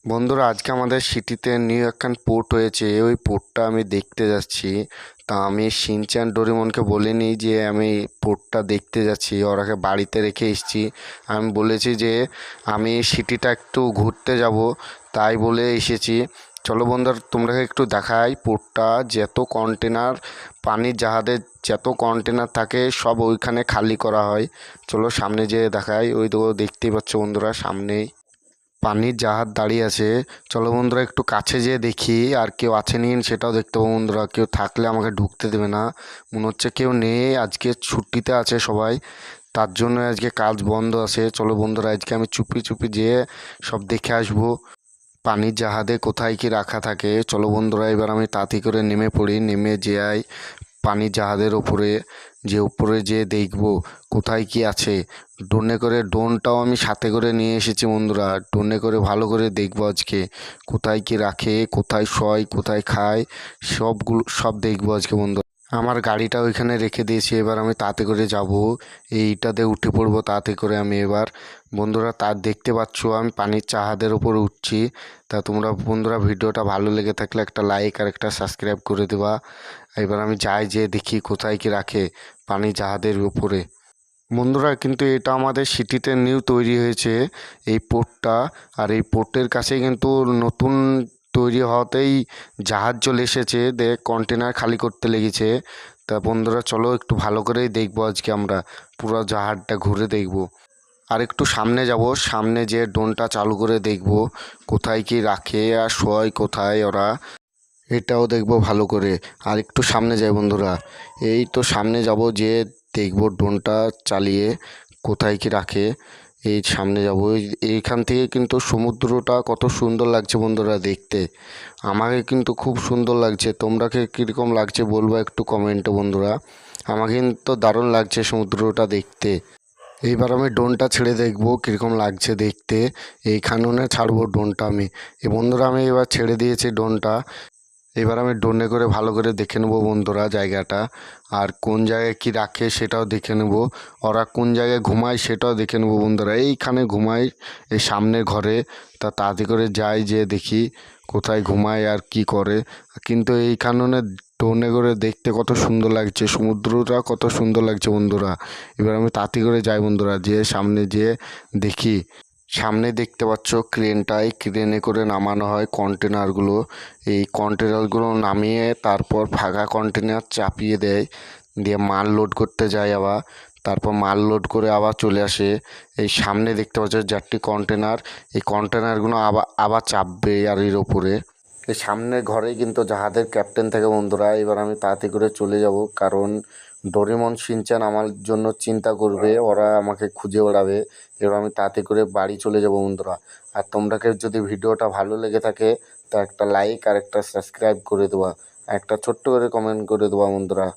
বন্ধুরা, আজকে আমাদের সিটিতে নিউ একখান পোর্ট হয়েছে। ওই পোর্টটা আমি দেখতে যাচ্ছি। তা আমি শিনচ্যান ডোরেমনকে বলিনি যে আমি পোর্টটা দেখতে যাচ্ছি, ওরাকে বাড়িতে রেখে এসেছি। আমি বলেছি যে আমি সিটিটা একটু ঘুরতে যাব, তাই বলে এসেছি। চলো বন্ধুরা, তোমরা একটু দেখাই পোর্টটা। যত কন্টেনার, পানির জাহাজের যত কন্টেনার থাকে সব ওইখানে খালি করা হয়। চলো সামনে যেয়ে দেখাই। ওই তো দেখতেই পাচ্ছ বন্ধুরা, সামনেই পানির জাহাজ দাঁড়িয়ে আছে। চলো বন্ধুরা, একটু কাছে যেয়ে দেখি আর কেউ আছে নি সেটাও দেখতে পাবো বন্ধুরা। কেউ থাকলে আমাকে ঢুকতে দেবে না। মনে হচ্ছে কেউ নেই, আজকে ছুটিতে আছে সবাই, তার জন্য আজকে কাজ বন্ধ আছে। চলো বন্ধুরা, আজকে আমি চুপি চুপি যেয়ে সব দেখে আসবো পানির জাহাজে কোথায় কি রাখা থাকে। চলো বন্ধুরা, এবার আমি তাড়াতাড়ি করে নেমে পড়ি। নেমে যাই পানির জাহাজের ওপরে, যে উপরে যেয়ে দেখবো কোথায় কি আছে। ড্রোনটাও আমি সাথে করে নিয়ে এসেছি বন্ধুরা। ড্রোনে করে ভালো করে দেখবো আজকে কোথায় কি রাখে, কোথায় শয়, কোথায় খায়, সব দেখবো আজকে বন্ধুরা। আমার গাড়িটা ওইখানে রেখে দিয়েছি, এবার আমি তাতে করে যাব। এইটাতে উঠে পড়বো তাতে করে আমি এবার। বন্ধুরা, তার দেখতে পাচ্ছ আমি পানির জাহাজের উপরে উঠছি। তা তোমরা বন্ধুরা, ভিডিওটা ভালো লেগে থাকলে একটা লাইক আর একটা সাবস্ক্রাইব করে দেবা। এবার আমি যাই, যে দেখি কোথায় কি রাখে পানির জাহাজের উপরে। বন্ধুরা, কিন্তু এটা আমাদের সিটিতে নিউ তৈরি হয়েছে এই পোর্টটা। আর এই পোর্টের কাছে কিন্তু নতুন তৈরি হওয়াতেই জাহাজ চলে এসেছে, কন্টেনার খালি করতে লেগেছে। তা বন্ধুরা, চলো একটু ভালো করেই দেখবো আজকে আমরা, পুরো জাহাজটা ঘুরে দেখবো। আর একটু সামনে যাব, সামনে যে ড্রোনটা চালু করে দেখবো কোথায় কি রাখে আর শোয় কোথায় ওরা, এটাও দেখবো ভালো করে। আর একটু সামনে যাই বন্ধুরা, এই তো সামনে যাব, যে দেখবো ড্রোনটা চালিয়ে কোথায় কি রাখে। এই সামনে যাব, এইখান থেকে কিন্তু সমুদ্রটা কত সুন্দর লাগছে বন্ধুরা দেখতে। আমাকে কিন্তু খুব সুন্দর লাগছে। তোমরাকে কীরকম লাগছে বলবো একটু কমেন্টে বন্ধুরা। আমাকে কিন্তু দারুণ লাগছে সমুদ্রটা দেখতে। এইবার আমি ড্রোনটা ছেড়ে দেখবো কীরকম লাগছে দেখতে। এইখানে ছাড়বো ড্রোনটা আমি। বন্ধুরা, আমি এবার ছেড়ে দিয়েছি ড্রোনটা। এবার আমি ড্রোনে করে ভালো করে দেখে নেবো বন্ধুরা জায়গাটা, আর কোন জায়গায় কি রাখে সেটাও দেখে নেবো। ওরা কোন জায়গায় ঘুমায় সেটাও দেখে নেবো বন্ধুরা। এইখানে ঘুমায়, এই সামনের ঘরে। তা তাড়াতাড়ি করে যাই, যে দেখি কোথায় ঘুমায় আর কি করে। কিন্তু এইখানে ড্রোনে করে দেখতে কত সুন্দর লাগছে, সমুদ্রটা কত সুন্দর লাগছে বন্ধুরা। এবার আমি তাড়াতাড়ি করে যাই বন্ধুরা, যে সামনে যেয়ে দেখি। সামনে দেখতে পাচ্ছ ক্রেনটাই, ক্রেনে করে নামানো হয় কন্টেনারগুলো। এই কন্টেনারগুলো নামিয়ে তারপর ফাঁকা কন্টেনার চাপিয়ে দেয়, দিয়ে মাল লোড করতে যায় আবার। তারপর মাল লোড করে আবার চলে আসে। এই সামনে দেখতে পাচ্ছ 4টি কন্টেনার। এই কন্টেনারগুলো আবার আবার চাপবে আর এর ওপরে। এই সামনের ঘরেই কিন্তু জাহাজের ক্যাপ্টেন থাকে বন্ধুরা। এবার আমি তাড়াতাড়ি করে চলে যাব, কারণ ডোরেমন শিনচ্যান আমার জন্য চিন্তা করবে, ওরা আমাকে খুঁজে বেড়াবে। এবার আমি তাড়াতাড়ি করে বাড়ি চলে যাব বন্ধুরা। আর তোমরাকে যদি ভিডিওটা ভালো লেগে থাকে তা একটা লাইক আর একটা সাবস্ক্রাইব করে দেওয়া, একটা ছোট্ট করে কমেন্ট করে দেওয়া বন্ধুরা।